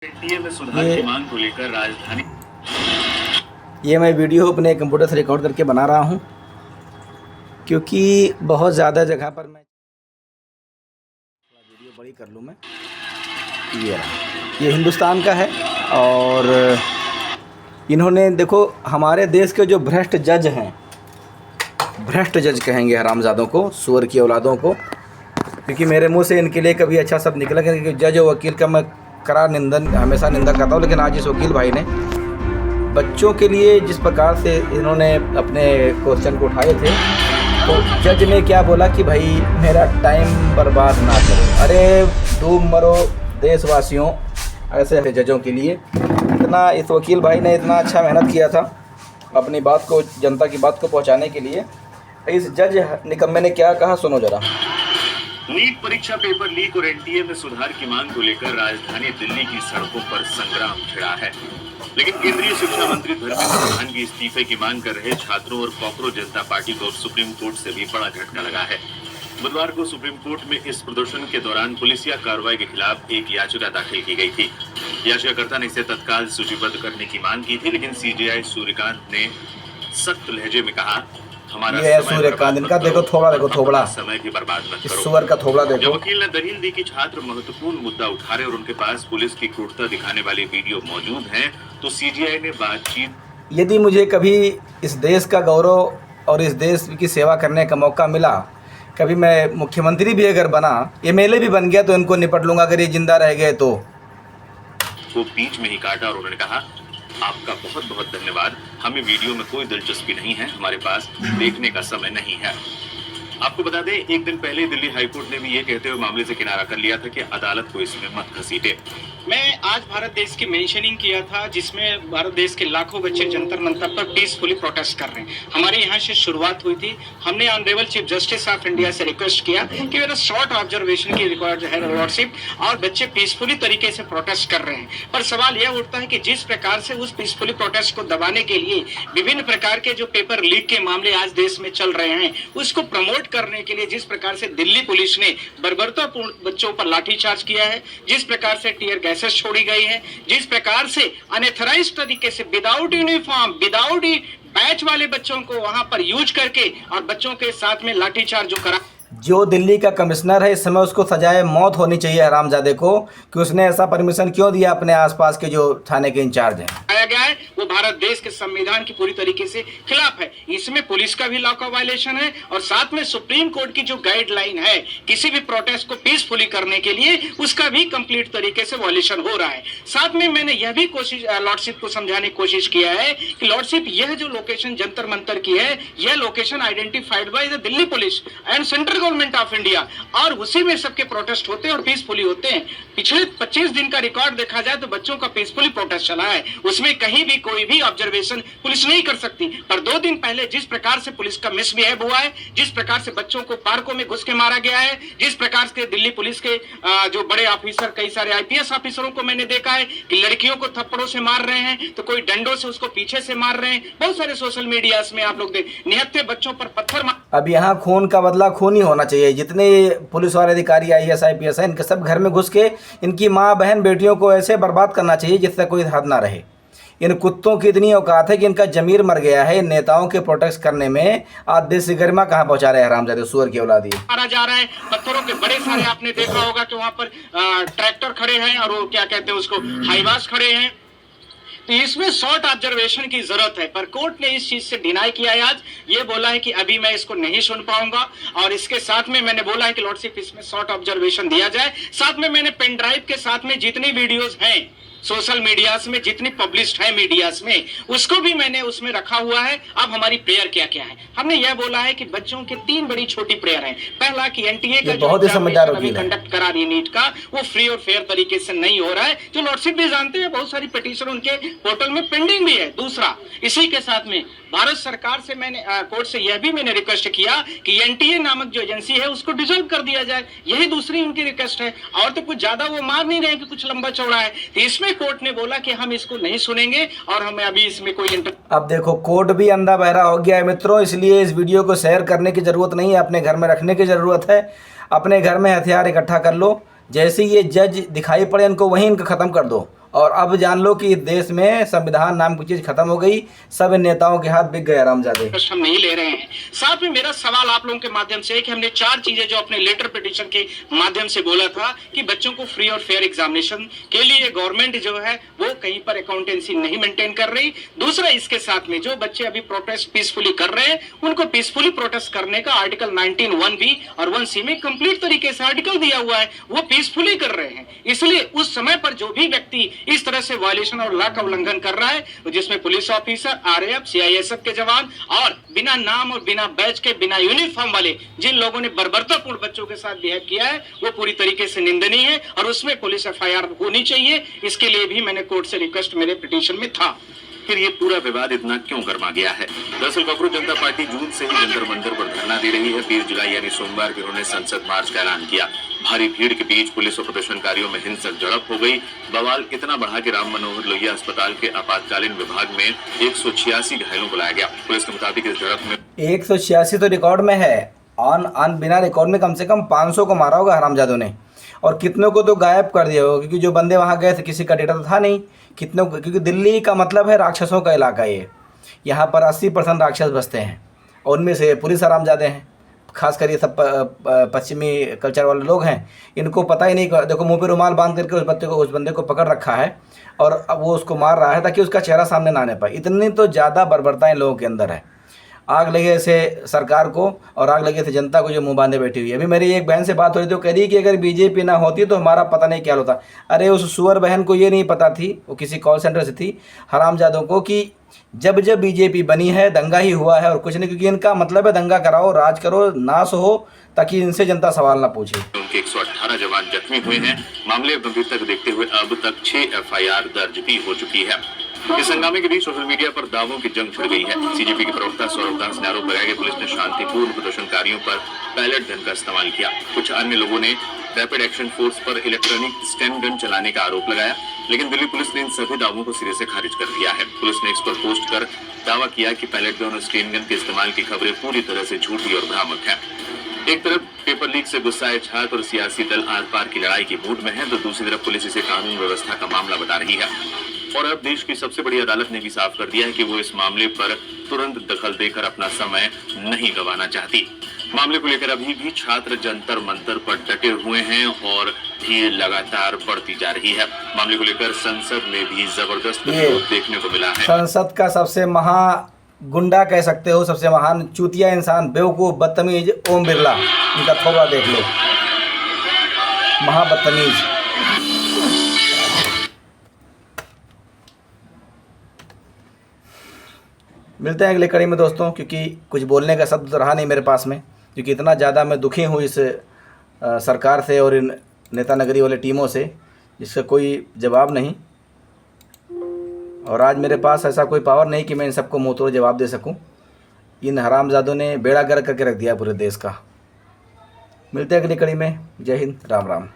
में सुधार की मांग को लेकर राजधानी ये मैं वीडियो अपने कंप्यूटर से रिकॉर्ड करके बना रहा हूँ क्योंकि बहुत ज़्यादा जगह पर मैं वीडियो बड़ी कर लूँ मैं। ये हिंदुस्तान का है और इन्होंने देखो हमारे देश के जो भ्रष्ट जज हैं, भ्रष्ट जज कहेंगे हरामजादों को, सुअर की औलादों को, क्योंकि मेरे मुंह से इनके लिए कभी अच्छा शब्द निकला क्योंकि जज और वकील का मैं कड़ा निंदन हमेशा निंदा करता हूँ। लेकिन आज इस वकील भाई ने बच्चों के लिए जिस प्रकार से इन्होंने अपने क्वेश्चन को उठाए थे, तो जज ने क्या बोला कि भाई मेरा टाइम बर्बाद ना करो। अरे डूब मरो देशवासियों, ऐसे जजों के लिए इतना इस वकील भाई ने इतना अच्छा मेहनत किया था अपनी बात को, जनता की बात को पहुंचाने के लिए। इस जज निकम्मे ने क्या कहा सुनो जरा। नीट परीक्षा पेपर लीक और एनटीए में सुधार की मांग को लेकर राजधानी दिल्ली की सड़कों पर संग्राम छिड़ा है, लेकिन केंद्रीय शिक्षा मंत्री धर्मेंद्र प्रधान की इस्तीफे की मांग कर रहे छात्रों और कॉकरोच जनता पार्टी को सुप्रीम कोर्ट से भी बड़ा झटका लगा है। बुधवार को सुप्रीम कोर्ट में इस प्रदर्शन के दौरान पुलिसिया कार्रवाई के खिलाफ एक याचिका दाखिल की गई थी। याचिकाकर्ता ने इसे तत्काल सूचीबद्ध करने की मांग की थी, लेकिन सीजेआई सूर्यकांत ने सख्त लहजे में कहा, हमारा सूर्यकांत इनका देखो थोबड़ा, देखो थोबड़ा, समय भी बर्बाद मत करो। सुअर का थोबड़ा देखो। जब वकील ने दलील दी कि छात्र महत्वपूर्ण मुद्दा उठा रहे और उनके पास पुलिस की क्रूरता दिखाने वाले वीडियो मौजूद हैं, तो सीजीआई ने बातचीत। यदि मुझे कभी इस देश का गौरव और इस देश की सेवा करने का मौका मिला, कभी मैं मुख्यमंत्री भी अगर बना, एमएलए भी बन गया, तो इनको निपट लूंगा अगर ये जिंदा रह गए तो। वो बीच में ही काटा और उन्होंने कहा, आपका बहुत बहुत धन्यवाद, हमें वीडियो में कोई दिलचस्पी नहीं है, हमारे पास देखने का समय नहीं है। आपको बता दें, एक दिन पहले दिल्ली हाईकोर्ट ने भी ये कहते हुए मामले से किनारा कर लिया था कि अदालत को इसमें मत घसीटे। मैं आज भारत देश की मेंशनिंग किया था, जिसमें भारत देश के लाखों बच्चे जंतर मंतर पर पीसफुली प्रोटेस्ट कर रहे हैं। हमारे यहाँ से शुरुआत हुई थी। हमने honourable chief justice of India से रिक्वेस्ट किया कि मेरा शॉर्ट ऑब्जर्वेशन की रिक्वायर्ड है लॉर्डशिप, और बच्चे पीसफुली तरीके से प्रोटेस्ट कर रहे हैं। पर सवाल यह उठता है कि जिस प्रकार से उस पीसफुली प्रोटेस्ट को दबाने के लिए विभिन्न प्रकार के जो पेपर लीक के मामले आज देश में चल रहे हैं, उसको प्रमोट करने के लिए जिस प्रकार से दिल्ली पुलिस ने बर्बरतापूर्ण बच्चों पर लाठीचार्ज किया है, जिस प्रकार से टीयर गैसेस छोड़ी गई है, जिस प्रकार से अनएथराइज्ड तरीके से विदाउट यूनिफॉर्म, विदाउट बैच वाले बच्चों को वहां पर यूज करके और बच्चों के साथ में लाठीचार्ज जो करा, जो दिल्ली का कमिश्नर है इस समय उसको सजाए मौत होनी चाहिए हरामजादे को, कि उसने ऐसा परमिशन क्यों दिया अपने आसपास के जो थाने के इंचार्ज हैं। आया गया है वो भारत देश के संविधान की पूरी तरीके से खिलाफ है। इसमें पुलिस का भी लॉ का वायलेशन है और साथ में सुप्रीम कोर्ट की जो गाइडलाइन है किसी भी प्रोटेस्ट को पीसफुली करने के लिए, उसका भी कंप्लीट तरीके से वायलेशन हो रहा है। साथ में मैंने यह भी कोशिश लॉर्डशिप को समझाने की कोशिश किया है कि लॉर्डशिप यह जो लोकेशन जंतर मंतर की है, यह location identified by the Delhi police and central government of India, और उसी में सबके प्रोटेस्ट होते हैं और पीसफुली होते हैं। पिछले 25 दिन का रिकॉर्ड देखा जाए तो बच्चों का पीसफुली प्रोटेस्ट चला है, उसमें कहीं भी कोई भी ऑब्जर्वेशन पुलिस नहीं कर सकती। पर 2 दिन पहले जिस प्रकार से पुलिस का मिसबिहेव हुआ है, जिस प्रकार से बच्चों को पार्कों में घुस के मारा गया है, जिस प्रकार से दिल्ली पुलिस के जो बड़े ऑफिसर, कई सारे आईपीएस ऑफिसरों को मैंने देखा है कि लड़कियों को थप्पड़ों से मार रहे हैं, तो कोई डंडों से उसको पीछे से मार रहे हैं। बहुत सारे सोशल मीडिया में आप लोग देख, निहत्थे बच्चों पर पत्थर मार। अब यहाँ खून का बदला खून ही होना चाहिए। जितने पुलिस वाले अधिकारी आईएएस आईपीएस हैं, इनके सब घर में घुस के इनकी माँ बहन बेटियों को ऐसे बर्बाद करना चाहिए जिससे कोई हद ना रहे। इन कुत्तों की इतनी औकात है कि इनका जमीर मर गया है। इन नेताओं के प्रोटेक्ट करने में आज देश की गरिमा कहाँ पहुंचा रहे हैं हरामजादे, सुअर की औलादी। मारा जा रहा है, पत्थरों के बड़े सारे आपने देखा होगा कि वहां पर ट्रैक्टर खड़े हैं और वो क्या कहते हैं उसको, हाईवास खड़े हैं। तो इसमें शॉर्ट ऑब्जर्वेशन की जरूरत है, पर कोर्ट ने इस चीज से डिनाई किया है। आज ये बोला है कि अभी मैं इसको नहीं सुन पाऊंगा, और इसके साथ में मैंने बोला है कि लॉर्डशिप इसमें शॉर्ट ऑब्जर्वेशन दिया जाए। साथ में मैंने पेन ड्राइव के साथ में जितनी वीडियोस हैं सोशल मीडियाज में, जितनी पब्लिश्ड है मीडियाज में, उसको भी मैंने उसमें रखा हुआ है। अब हमारी प्रेयर क्या क्या है, हमने यह बोला है कि बच्चों के 3 बड़ी छोटी प्रेयर हैं। पहला कि एनटीए का बहुत ही समझदार वकील है, कंडक्ट करा रही नीट का, वो फ्री और फेयर तरीके से नहीं हो रहा है, जो लॉर्डशिप भी जानते हैं। बहुत सारी पिटीशन उनके पोर्टल में पेंडिंग भी है। दूसरा, इसी के साथ में भारत सरकार से मैंने कोर्ट से यह भी मैंने रिक्वेस्ट किया कि एनटीए नामक जो एजेंसी है उसको डिसॉल्व कर दिया जाए। यही दूसरी उनकी रिक्वेस्ट है, और तो कुछ ज्यादा वो मार नहीं रहे कि कुछ लंबा चौड़ा है। तो इसमें कोर्ट ने बोला कि हम इसको नहीं सुनेंगे और हमें अभी इसमें कोई अब देखो कोर्ट भी अंधा बहरा हो गया है मित्रों, इसलिए इस वीडियो को शेयर करने की जरूरत नहीं है, अपने घर में रखने की जरूरत है। अपने घर में हथियार इकट्ठा कर लो, जैसे ये जज दिखाई पड़े इनको वहीं इनको ख़त्म कर दो और अब जान लो कि देश में संविधान नाम की चीज़ खत्म हो गई, सब इन नेताओं के हाथ बिक गए हरामजादे। हम नहीं ले रहे हैं। साथ में मेरा सवाल आप लोगों के माध्यम से है कि हमने 4 चीजें जो अपने लेटर पिटीशन के माध्यम से बोला था कि बच्चों को फ्री और फेयर एग्जामिनेशन के लिए गवर्नमेंट जो है वो कहीं पर अकाउंटेंसी नहीं मेंटेन कर रही। दूसरा, इसके साथ में जो बच्चे अभी प्रोटेस्ट पीसफुली कर रहे हैं उनको पीसफुली प्रोटेस्ट करने का आर्टिकल 19(1)(b) और 1(c) में कंप्लीट तरीके से आर्टिकल दिया हुआ है, वो पीसफुली कर रहे हैं। इसलिए उस समय पर जो भी व्यक्ति इस तरह से वायलेशन और लॉ का उल्लंघन कर रहा है, जिसमें पुलिस ऑफिसर, आरएएफ, सीआईएसएफ के जवान और बिना नाम और बिना बैच के, बिना यूनिफॉर्म वाले जिन लोगों ने बर्बरतापूर्ण बच्चों के साथ बिहेव किया है, वो पूरी तरीके से निंदनीय है और उसमें पुलिस एफआईआर होनी चाहिए। इसके लिए भी मैंने कोर्ट से रिक्वेस्ट मेरे पिटीशन में था। फिर ये पूरा विवाद इतना क्यों गर्मा गया है? दरअसल कॉकरोच जनता पार्टी जून से ही जंतर मंतर पर धरना दे रही है। 20 जुलाई यानी सोमवार को उन्होंने संसद मार्च का ऐलान किया। भारी भीड़ के बीच पुलिस और प्रदर्शनकारियों में हिंसक झड़प हो गई। बवाल इतना बढ़ा कि राम मनोहर लोहिया अस्पताल के आपातकालीन विभाग में 186 घायलों को लाया गया। पुलिस के मुताबिक इस झड़प में 186 तो रिकॉर्ड में है, ऑन बिना रिकॉर्ड में कम से कम 500 को मारा होगा हरामजादों ने, और कितनों को तो गायब कर दिया होगा, क्योंकि जो बंदे वहाँ गए थे किसी का डेटा तो था नहीं। कितनों, क्योंकि दिल्ली का मतलब है राक्षसों का इलाका, ये यहाँ पर 80% राक्षस बसते हैं और उनमें से पुलिस हरामजादे हैं। खासकर ये सब पश्चिमी कल्चर वाले लोग हैं, इनको पता ही नहीं। देखो मुंह पे रुमाल बांध करके उस बंदे को पकड़ रखा है और अब वो उसको मार रहा है ताकि उसका चेहरा सामने ना आने पाए। इतनी तो ज़्यादा बर्बरता इन लोगों के अंदर है। आग लगे से सरकार को और आग लगे थे जनता को जो मुंह बांधे बैठी हुई है। अभी मेरी एक बहन से बात हो रही थी, वो कह रही कि अगर बीजेपी ना होती तो हमारा पता नहीं क्या होता। अरे उस सुअर बहन को ये नहीं पता थी, वो किसी कॉल सेंटर से थी, हरामजादों को, कि जब बीजेपी बनी है दंगा ही हुआ है और कुछ नहीं। क्योंकि इनका मतलब है दंगा कराओ, राज करो, नाश हो, ताकि इनसे जनता सवाल ना पूछे। उनके 118 जवान जख्मी हुए हैं। मामले की गंभीरता को देखते हुए अब तक 6 एफआईआर दर्ज भी हो चुकी है। इस हंगामे के बीच सोशल मीडिया पर दावों की जंग छिड़ गई है। सीजेपी के प्रवक्ता सौरभ दास ने आरोप लगाया कि पुलिस ने शांतिपूर्ण प्रदर्शनकारियों पर पैलेट गन का इस्तेमाल किया। कुछ अन्य लोगों ने रैपिड एक्शन फोर्स पर इलेक्ट्रॉनिक स्टैन गन चलाने का आरोप लगाया, लेकिन दिल्ली पुलिस ने इन सभी दावों को सिरे से खारिज कर दिया है। पुलिस ने इस पर पोस्ट कर दावा किया कि पैलेट गन और स्टेन गन के इस्तेमाल की खबरें पूरी तरह से झूठी और भ्रामक है। एक तरफ पेपर लीक से गुस्साए छात्र और सियासी दल आर पार की लड़ाई की मूड में है, तो दूसरी तरफ पुलिस इसे कानून व्यवस्था का मामला बता रही है। और अब देश की सबसे बड़ी अदालत ने भी साफ कर दिया है कि वो इस मामले पर तुरंत दखल देकर अपना समय नहीं गंवाना चाहती। मामले को लेकर अभी भी छात्र जंतर मंतर पर डटे हुए हैं और भीड़ लगातार बढ़ती जा रही है। मामले को लेकर संसद में भी जबरदस्त विरोध देखने को मिला है। संसद का सबसे महा गुंडा कह सकते हो, सबसे महान चूतिया इंसान, बेवकूफ, बदतमीज ओम बिरला, इनका थोड़ा देख लो, महाबदतमीज। मिलते हैं अगले कड़ी में दोस्तों, क्योंकि कुछ बोलने का शब्द तो रहा नहीं मेरे पास में, क्योंकि इतना ज़्यादा मैं दुखी हूँ इस सरकार से और इन नेता नगरी वाले टीमों से, जिसका कोई जवाब नहीं। और आज मेरे पास ऐसा कोई पावर नहीं कि मैं इन सबको मुँह तोड़ जवाब दे सकूं। इन हरामजादों ने बेड़ा गर्क करके रख दिया पूरे देश का। मिलते हैं अगली कड़ी में। जय हिंद, राम राम।